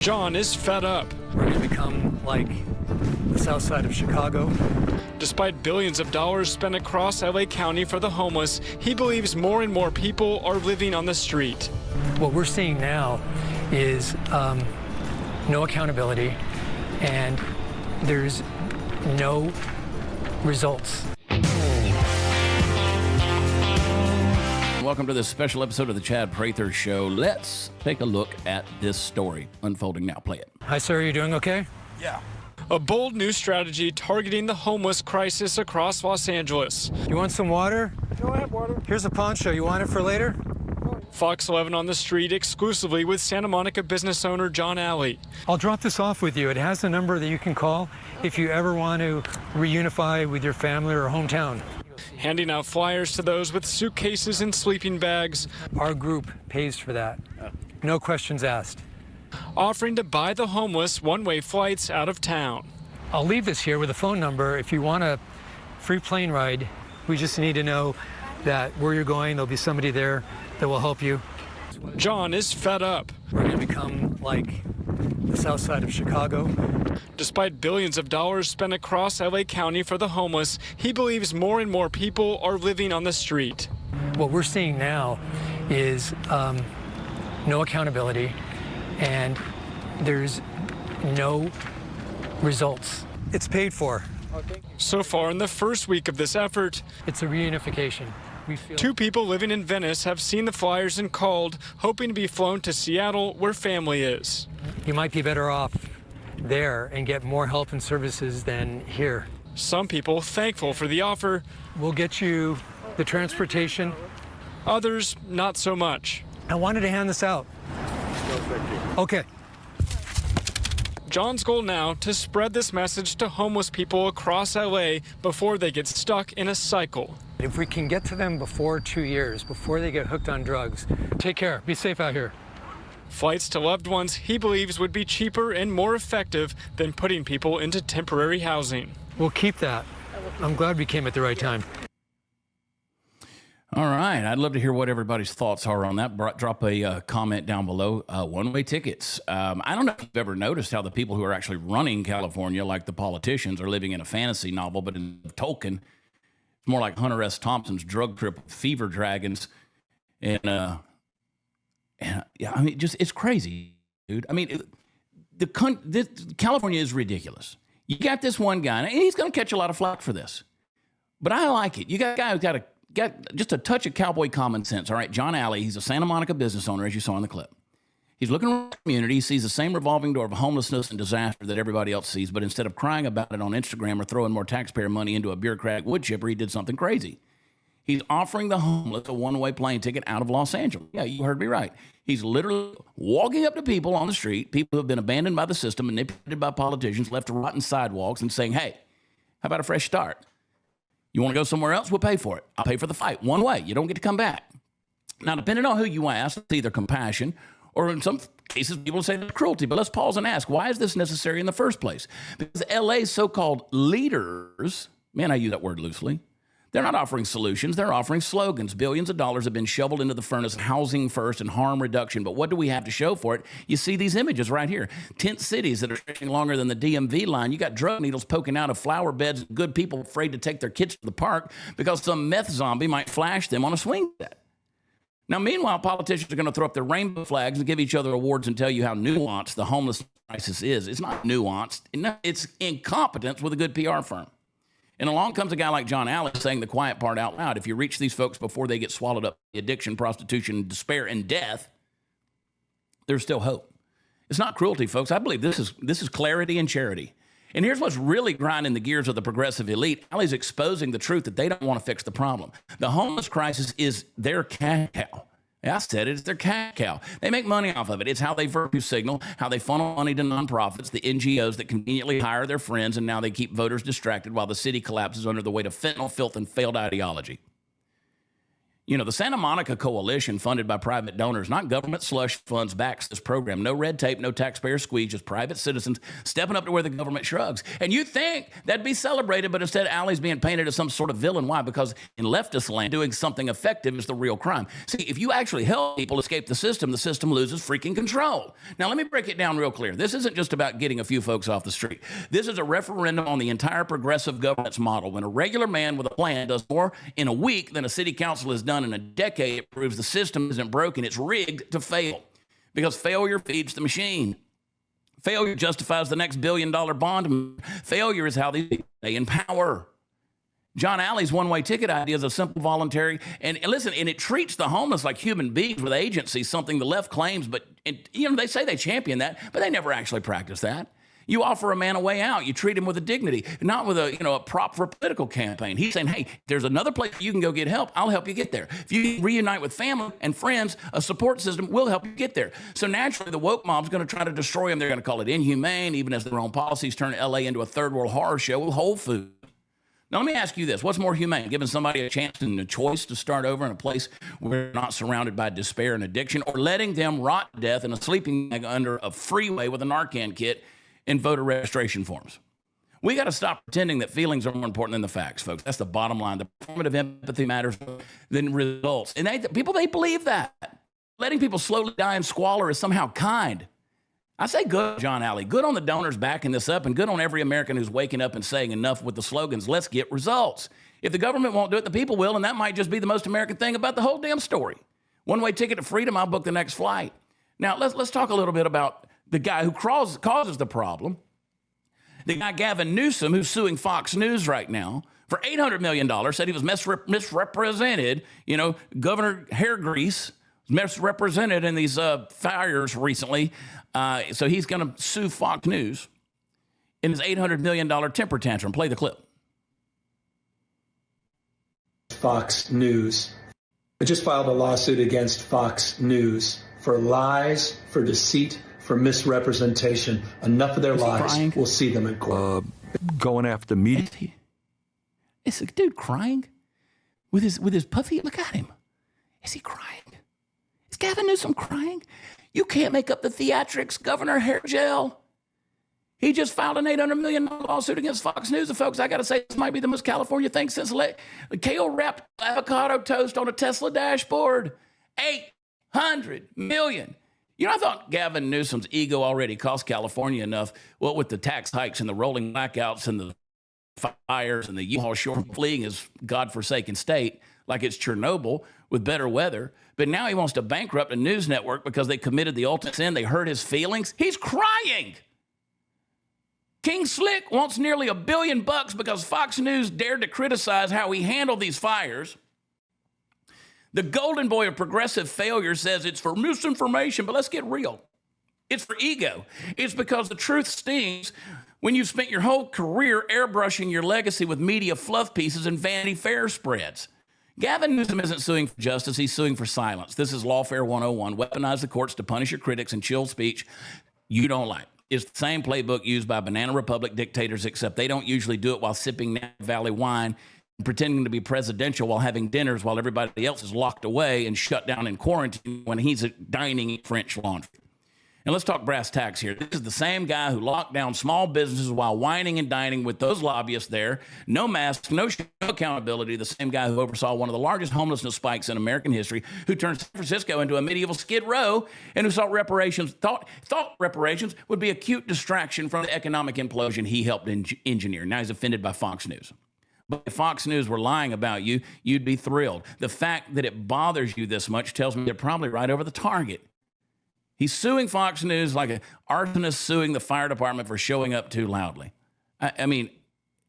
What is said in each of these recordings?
John is fed up. We're going to become like the south side of Chicago. Despite billions of dollars spent across LA County for the homeless, he believes more and more people are living on the street. What we're seeing now is no accountability, and there's no results. Welcome to this special episode of the Chad Prather Show. Let's take a look at this story unfolding now. Play it. Hi, sir. Are you doing okay? Yeah. A bold new strategy targeting the homeless crisis across Los Angeles. You want some water? No, I have water. Here's a poncho. You want it for later? Fox 11 on the street exclusively with Santa Monica business owner John Alli. I'll drop this off with you. It has a number that you can call if you ever want to reunify with your family or hometown. Handing out flyers to those with suitcases and sleeping bags. Our group pays for that. No questions asked. Offering to buy the homeless one-way flights out of town. I'll leave this here with a phone number. If you want a free plane ride, we just need to know that where you're going, there'll be somebody there that will help you. John is fed up. We're going to become like the south side of Chicago. Despite billions of dollars spent across LA County for the homeless, he believes more and more people are living on the street. What we're seeing now is no accountability, and there's no results. It's paid for. So far in the first week of this effort, It's a reunification. We feel 2 people living in Venice have seen the flyers and called, hoping to be flown to Seattle, where family is. you might be better off there and get more help and services than here. Some people thankful for the offer, We'll get you the transportation. others not so much. I wanted to hand this out. Okay. John's goal now to spread this message to homeless people across LA before they get stuck in a cycle. If we can get to them before 2 years, before they get hooked on drugs, take care. Be safe out here. Flights to loved ones he believes would be cheaper and more effective than putting people into temporary housing. We'll keep that. I'm glad we came at the right time. All right. I'd love to hear what everybody's thoughts are on that. Drop a comment down below. One-way tickets. I don't know if you've ever noticed how the people who are actually running California, like the politicians, are living in a fantasy novel, but in Tolkien, it's more like Hunter S. Thompson's drug trip, Fever Dragons. And yeah, I mean, just it's crazy, dude. I mean, California is ridiculous. You got this one guy, and he's going to catch a lot of flack for this, but I like it. You got a guy who's got just a touch of cowboy common sense. All right, John Alli, he's a Santa Monica business owner, as you saw in the clip. He's looking around the community, he sees the same revolving door of homelessness and disaster that everybody else sees, but instead of crying about it on Instagram or throwing more taxpayer money into a bureaucratic wood chipper, he did something crazy. He's offering the homeless a one-way plane ticket out of Los Angeles. Yeah, you heard me right. He's literally walking up to people on the street, people who have been abandoned by the system, manipulated by politicians, left to rot in sidewalks, and saying, hey, how about a fresh start? You want to go somewhere else? We'll pay for it. I'll pay for the flight. One way. You don't get to come back. Now, depending on who you ask, it's either compassion or in some cases, people say it's cruelty. But let's pause and ask, why is this necessary in the first place? Because LA's so-called leaders, man, I use that word loosely, they're not offering solutions. They're offering slogans. Billions of dollars have been shoveled into the furnace, housing first and harm reduction. But what do we have to show for it? You see these images right here. Tent cities that are stretching longer than the DMV line. You got drug needles poking out of flower beds, good people afraid to take their kids to the park because some meth zombie might flash them on a swing set. Now, meanwhile, politicians are going to throw up their rainbow flags and give each other awards and tell you how nuanced the homeless crisis is. It's not nuanced. It's incompetence with a good PR firm. And along comes a guy like John Alli saying the quiet part out loud. If you reach these folks before they get swallowed up in addiction, prostitution, despair, and death, there's still hope. It's not cruelty, folks. I believe this is clarity and charity. And here's what's really grinding the gears of the progressive elite. Alli's exposing the truth that they don't want to fix the problem. The homeless crisis is their cash cow. I said it, it's their cash cow. They make money off of it. It's how they virtue signal, how they funnel money to nonprofits, the NGOs that conveniently hire their friends, and now they keep voters distracted while the city collapses under the weight of fentanyl, filth, and failed ideology. You know, the Santa Monica Coalition, funded by private donors, not government slush funds, backs this program. No red tape, no taxpayer squeeze, just private citizens stepping up to where the government shrugs. And you think that'd be celebrated, but instead Alli's being painted as some sort of villain. Why? Because in leftist land, doing something effective is the real crime. See, if you actually help people escape the system loses freaking control. Now, let me break it down real clear. This isn't just about getting a few folks off the street. This is a referendum on the entire progressive governance model. When a regular man with a plan does more in a week than a city council has done in a decade, it proves the system isn't broken. It's rigged to fail, because failure feeds the machine. Failure justifies the next billion-dollar bond. Failure is how they stay in power. John Alli's one-way ticket idea is a simple, voluntary, and listen, and it treats the homeless like human beings with agency, something the left claims, but they say they champion that, but they never actually practice that. You offer a man a way out. You treat him with a dignity, not with a prop for a political campaign. He's saying, hey, there's another place you can go get help. I'll help you get there. If you reunite with family and friends, a support system will help you get there. So naturally, the woke mob's going to try to destroy him. They're going to call it inhumane, even as their own policies turn LA into a third world horror show with Whole Foods. Now, let me ask you this. What's more humane, giving somebody a chance and a choice to start over in a place where they're not surrounded by despair and addiction, or letting them rot to death in a sleeping bag under a freeway with a Narcan kit in voter registration forms? We got to stop pretending that feelings are more important than the facts, folks. That's the bottom line. The performative empathy matters than results. And they believe that. Letting people slowly die in squalor is somehow kind. I say good, John Alli. Good on the donors backing this up, and good on every American who's waking up and saying enough with the slogans, let's get results. If the government won't do it, the people will, and that might just be the most American thing about the whole damn story. One-way ticket to freedom, I'll book the next flight. Now, let's talk a little bit about the guy who causes the problem, the guy Gavin Newsome, who's suing Fox News right now for $800 million, said he was misrepresented. Governor Hair Grease misrepresented in these fires recently. So he's going to sue Fox News in his $800 million temper tantrum. Play the clip. Fox News. I just filed a lawsuit against Fox News for lies, for deceit, for misrepresentation. Enough of their lies. Crying? We'll see them in court. Going after media. Is a dude crying with his puffy? Look at him. Is he crying? Is Gavin Newsome crying? You can't make up the theatrics, Governor Hair Gel. He just filed an $800 million lawsuit against Fox News. And folks, I got to say, this might be the most California thing since kale-wrapped avocado toast on a Tesla dashboard. $800 million. I thought Gavin Newsom's ego already cost California enough, what with the tax hikes and the rolling blackouts and the fires and the U-Haul shore fleeing his godforsaken state like it's Chernobyl with better weather. But now he wants to bankrupt a news network because they committed the ultimate sin. They hurt his feelings. He's crying. King Slick wants nearly $1 billion because Fox News dared to criticize how he handled these fires. The golden boy of progressive failure says it's for misinformation, but let's get real. It's for ego. It's because the truth stings when you've spent your whole career airbrushing your legacy with media fluff pieces and Vanity Fair spreads. Gavin Newsome isn't suing for justice, he's suing for silence. This is Lawfare 101. Weaponize the courts to punish your critics and chill speech you don't like. It's the same playbook used by Banana Republic dictators, except they don't usually do it while sipping Napa Valley wine and pretending to be presidential while having dinners while everybody else is locked away and shut down in quarantine when he's dining in French Laundry. And let's talk brass tacks here. This is the same guy who locked down small businesses while whining and dining with those lobbyists there. No masks, no accountability. The same guy who oversaw one of the largest homelessness spikes in American history, who turned San Francisco into a medieval Skid Row, and who thought reparations would be a cute distraction from the economic implosion he helped engineer. Now he's offended by Fox News. But if Fox News were lying about you, you'd be thrilled. The fact that it bothers you this much tells me they're probably right over the target. He's suing Fox News like an arsonist suing the fire department for showing up too loudly. I mean,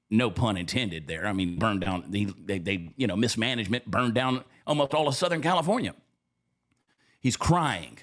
no pun intended there. I mean, burned down, mismanagement burned down almost all of Southern California. He's crying.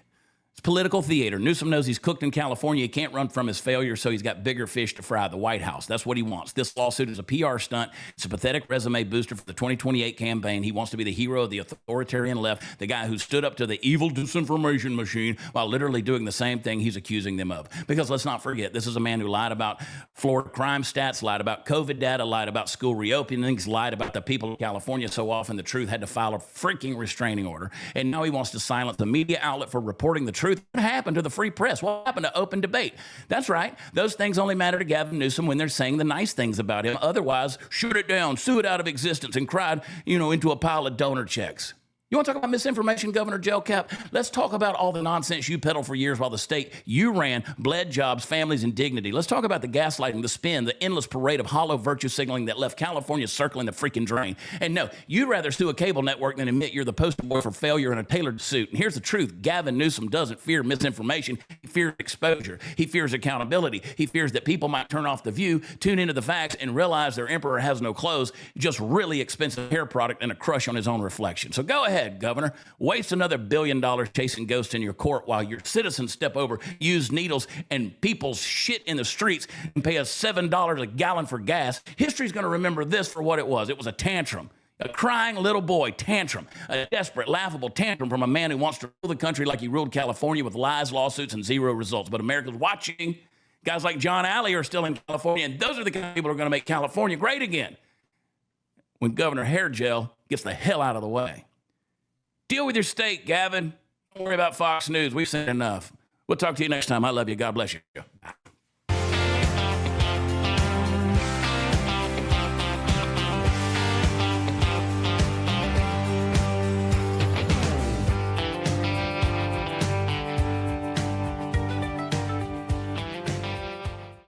It's political theater. Newsom knows he's cooked in California. He can't run from his failure, so he's got bigger fish to fry at the White House. That's what he wants. This lawsuit is a PR stunt. It's a pathetic resume booster for the 2028 campaign. He wants to be the hero of the authoritarian left, the guy who stood up to the evil disinformation machine while literally doing the same thing he's accusing them of. Because let's not forget, this is a man who lied about Florida crime stats, lied about COVID data, lied about school reopenings, lied about the people of California so often the truth had to file a freaking restraining order. And now he wants to silence the media outlet for reporting the truth. What happened to the free press? What happened to open debate? That's right. Those things only matter to Gavin Newsom when they're saying the nice things about him. Otherwise, shoot it down, sue it out of existence, and cried, into a pile of donor checks. You want to talk about misinformation, Governor Gel Cap? Let's talk about all the nonsense you peddled for years while the state you ran bled jobs, families, and dignity. Let's talk about the gaslighting, the spin, the endless parade of hollow virtue signaling that left California circling the freaking drain. And no, you'd rather sue a cable network than admit you're the poster boy for failure in a tailored suit. And here's the truth. Gavin Newsom doesn't fear misinformation. He fears exposure. He fears accountability. He fears that people might turn off the view, tune into the facts, and realize their emperor has no clothes, just really expensive hair product and a crush on his own reflection. So go ahead, Governor. Waste another $1 billion chasing ghosts in your court while your citizens step over used needles and people's shit in the streets and pay us $7 a gallon for gas. History's going to remember this for what it was. It was a tantrum. A crying little boy tantrum, a desperate, laughable tantrum from a man who wants to rule the country like he ruled California with lies, lawsuits, and zero results. But America's watching. Guys like John Alli are still in California, and those are the kind of people who are going to make California great again when Governor Hair Gel gets the hell out of the way. Deal with your state, Gavin. Don't worry about Fox News. We've seen enough. We'll talk to you next time. I love you. God bless you.